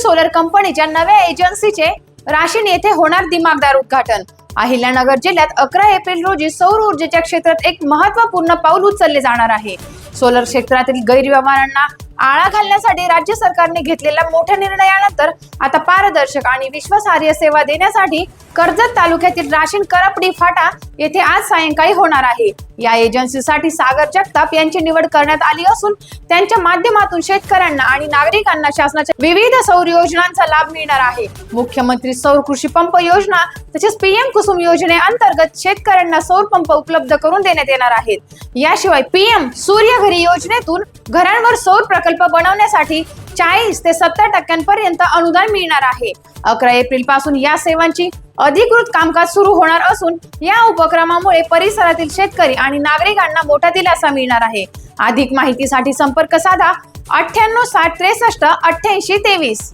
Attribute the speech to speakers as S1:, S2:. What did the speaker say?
S1: Solar कंपनीच्या नव्या एजन्सीचे राशीन येथे होणार दिमागदार उद्घाटन। अहिल्यानगर जिल्ह्यात 11 एप्रिल रोजी सौर ऊर्जेच्या क्षेत्रात एक महत्त्वपूर्ण पाऊल उचलले जाणार आहे। सोलर क्षेत्रातील गैरव्यवहारांना आळा घालण्यासाठी राज्य सरकारने घेतलेल्या मोठ्या निर्णयानंतर आता पारदर्शक आणि विश्वासार्ह सेवा देण्यासाठी कर्जत तालुक्यातील राशीन करपडी फाटा येथे आज सायंकाळी होणार आहे। या एजन्सीसाठी सागर जगताप यांची निवड करण्यात आली असून त्यांच्या माध्यमातून शेतकऱ्यांना आणि नागरिकांना शासनाच्या विविध सौर योजनांचा लाभ मिळणार आहे। मुख्यमंत्री सौर कृषी पंप योजना तसेच पीएम कुसुम योजनेअंतर्गत शेतकऱ्यांना सौर पंप उपलब्ध करून देण्यात येणार आहेत। याशिवाय पीएम सूर्यघरी योजनेतून घरांवर सौर प्रकल्प बनवण्यासाठी 40 ते 70% पर्यंत अनुदान मिळणार आहे। 11 एप्रिल पासून या सेवांची अधिकृत कामकाज सुरू होणार असून या उपक्रमामुळे परिसरातील शेतकरी आणि नागरिकांना मोठा दिलासा मिळणार आहे। अधिक माहितीसाठी संपर्क साधा 98 60 63 88 23।